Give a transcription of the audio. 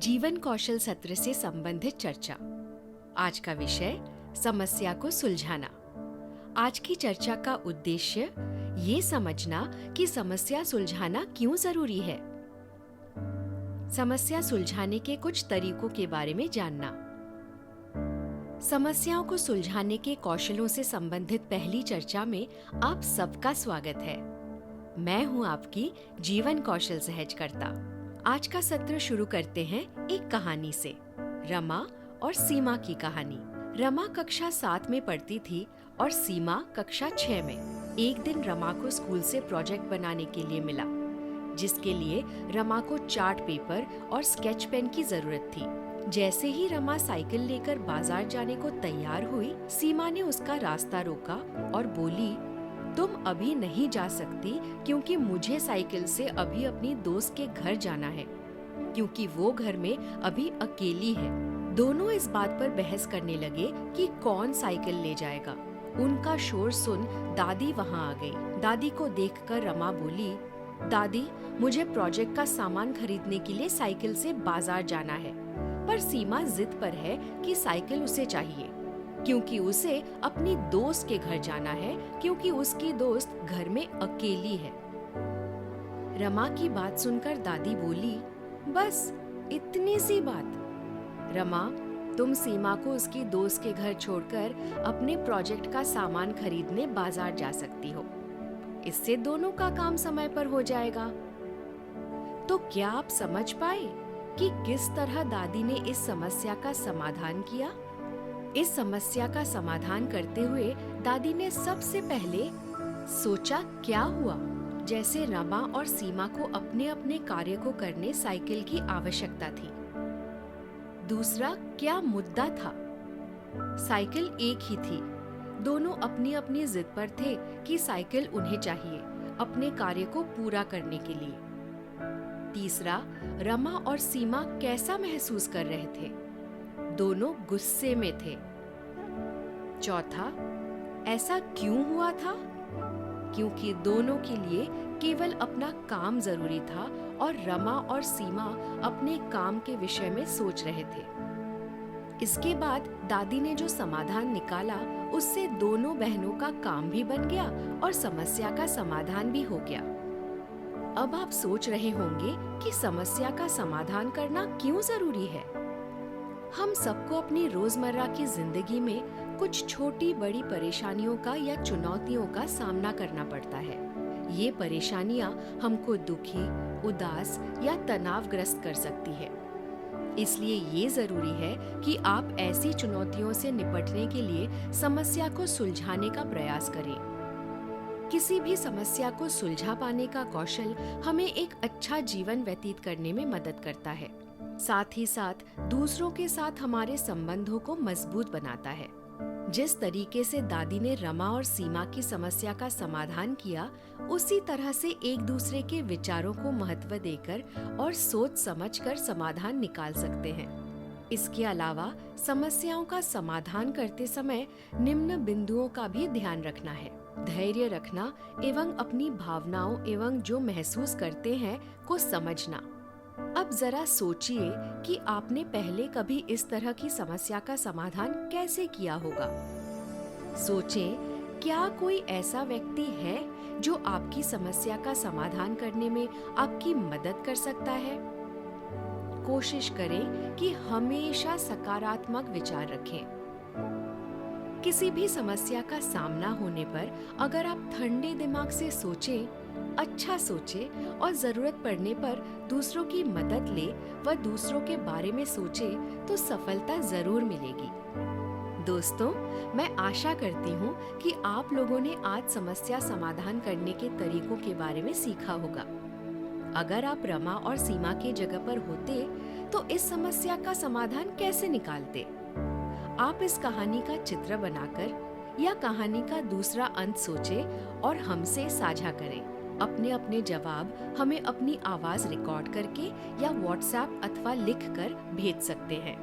जीवन कौशल सत्र से संबंधित चर्चा। आज का विषय समस्या को सुलझाना। आज की चर्चा का उद्देश्य ये समझना कि समस्या सुलझाना क्यों जरूरी है। समस्या सुलझाने के कुछ तरीकों के बारे में जानना। समस्याओं को सुलझाने के कौशलों से संबंधित पहली चर्चा में आप सबका स्वागत है। मैं हूं आपकी जीवन कौशल सहजकर्ता। आज का सत्र शुरू करते हैं एक कहानी से, रमा और सीमा की कहानी। रमा कक्षा 7 में पढ़ती थी और सीमा कक्षा 6 में। एक दिन रमा को स्कूल से प्रोजेक्ट बनाने के लिए मिला, जिसके लिए रमा को चार्ट पेपर और स्केच पेन की जरूरत थी। जैसे ही रमा साइकिल लेकर बाजार जाने को तैयार हुई, सीमा ने उसका रास्ता रोका और बोली, तुम अभी नहीं जा सकती क्योंकि मुझे साइकिल से अभी अपनी दोस्त के घर जाना है, क्योंकि वो घर में अभी अकेली है। दोनों इस बात पर बहस करने लगे कि कौन साइकिल ले जाएगा। उनका शोर सुन दादी वहाँ आ गई। दादी को देखकर रमा बोली, दादी, मुझे प्रोजेक्ट का सामान खरीदने के लिए साइकिल से बाजार जाना है। पर सीमा जिद पर है कि साइकिल उसे चाहिए, क्योंकि उसे अपनी दोस्त के घर जाना है, क्योंकि उसकी दोस्त घर में अकेली है। रमा की बात सुनकर दादी बोली, बस इतनी सी बात। रमा, तुम सीमा को उसकी दोस्त के घर छोड़कर अपने प्रोजेक्ट का सामान खरीदने बाजार जा सकती हो। इससे दोनों का काम समय पर हो जाएगा। तो क्या आप समझ पाए कि किस तरह दादी ने इस समस्या का समाधान किया? इस समस्या का समाधान करते हुए दादी ने सबसे पहले सोचा क्या हुआ। जैसे रमा और सीमा को अपने अपने कार्य को करने साइकिल की आवश्यकता थी। दूसरा, क्या मुद्दा था? साइकिल एक ही थी। दोनों अपनी अपनी जिद पर थे कि साइकिल उन्हें चाहिए अपने कार्य को पूरा करने के लिए। तीसरा, रमा और सीमा कैसा महसूस कर रहे थे? दोनों गुस्से में थे। चौथा, ऐसा क्यों हुआ था? क्योंकि दोनों के लिए केवल अपना काम जरूरी था और रमा और सीमा अपने काम के विषय में सोच रहे थे। इसके बाद दादी ने जो समाधान निकाला, उससे दोनों बहनों का काम भी बन गया और समस्या का समाधान भी हो गया। अब आप सोच रहे होंगे कि समस्या का समाधान करना क्यों जरूरी है। हम सबको अपनी रोजमर्रा की जिंदगी में कुछ छोटी बड़ी परेशानियों का या चुनौतियों का सामना करना पड़ता है। ये परेशानियां हमको दुखी, उदास या तनावग्रस्त कर सकती है। इसलिए ये जरूरी है कि आप ऐसी चुनौतियों से निपटने के लिए समस्या को सुलझाने का प्रयास करें। किसी भी समस्या को सुलझा पाने का कौशल हमें एक अच्छा जीवन व्यतीत करने में मदद करता है। साथ ही साथ दूसरों के साथ हमारे संबंधों को मजबूत बनाता है। जिस तरीके से दादी ने रमा और सीमा की समस्या का समाधान किया, उसी तरह से एक दूसरे के विचारों को महत्व देकर और सोच समझकर समाधान निकाल सकते हैं। इसके अलावा समस्याओं का समाधान करते समय निम्न बिंदुओं का भी ध्यान रखना है। धैर्य रखना एवं अपनी भावनाओं एवं जो महसूस करते हैं को समझना। अब जरा सोचिए कि आपने पहले कभी इस तरह की समस्या का समाधान कैसे किया होगा। सोचें, क्या कोई ऐसा व्यक्ति है जो आपकी समस्या का समाधान करने में आपकी मदद कर सकता है? कोशिश करें कि हमेशा सकारात्मक विचार रखें। किसी भी समस्या का सामना होने पर अगर आप ठंडे दिमाग से सोचें, अच्छा सोचें और जरूरत पड़ने पर दूसरों की मदद ले व दूसरों के बारे में सोचें, तो सफलता जरूर मिलेगी। दोस्तों, मैं आशा करती हूँ कि आप लोगों ने आज समस्या समाधान करने के तरीकों के बारे में सीखा होगा। अगर आप रमा और सीमा के जगह पर होते तो इस समस्या का समाधान कैसे निकालते? आप इस कहानी का चित्र बनाकर या कहानी का दूसरा अंत सोचें और हमसे साझा करें। अपने अपने जवाब हमें अपनी आवाज रिकॉर्ड करके या व्हाट्सएप अथवा लिख कर भेज सकते हैं।